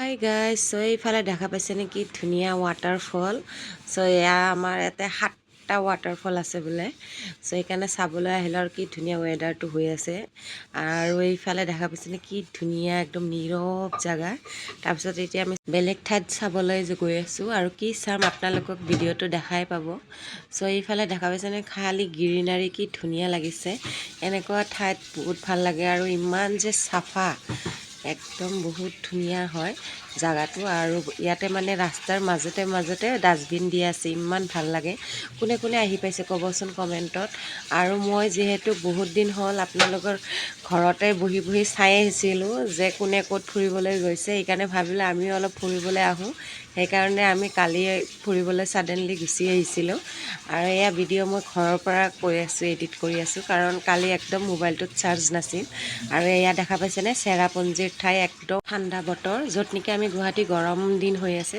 hi guys চ' এইফালে দেখা পাইছে নেকি ধুনীয়া ৱাটাৰফল চ' এয়া আমাৰ ইয়াতে 7টা ৱাটাৰফল আছে বোলে চ' সেইকাৰণে চাবলৈ আহিলোঁ আৰু কি ধুনীয়া ৱেডাৰটো হৈ আছে আৰু এইফালে দেখা পাইছে নে কি ধুনীয়া একদম নীৰৱ জেগা তাৰপিছত এতিয়া আমি বেলেগ ঠাইত চাবলৈ গৈ আছোঁ আৰু কি চাম আপোনালোকক ভিডিঅ'টো দেখাই পাব চ' এইফালে দেখা পাইছে নে খালী গ্ৰীনাৰী কি ধুনীয়া লাগিছে এনেকুৱা ঠাইত বহুত ভাল লাগে আৰু ইমান যে চাফা একদম বহুত ধুনীয়া হয় জাগাটো আৰু ইয়াতে মানে ৰাস্তাৰ মাজতে ডাষ্টবিন দিয়া আছে ইমান ভাল লাগে কোনে কোনে আহি পাইছে ক'বচোন কমেণ্টত আৰু মই যিহেতু বহুত দিন হ'ল আপোনালোকৰ ঘৰতে বহি বহি চাই আহিছিলোঁ যে কোনে ক'ত ফুৰিবলৈ গৈছে সেইকাৰণে ভাবিলোঁ আমিও অলপ ফুৰিবলৈ আহোঁ সেইকাৰণে আমি কালি ফুৰিবলৈ ছাডেনলি গুচি আহিছিলোঁ আৰু এয়া ভিডিঅ' মই ঘৰৰ পৰা কৈ আছোঁ এডিট কৰি আছোঁ কাৰণ কালি একদম মোবাইলটোত চাৰ্জ নাছিল আৰু এয়া দেখা পাইছেনে চেৰাপুঞ্জীৰ ঠাই একদম ঠাণ্ডা বতৰ য'ত নেকি আমি গুৱাহাটী গৰম দিন হৈ আছে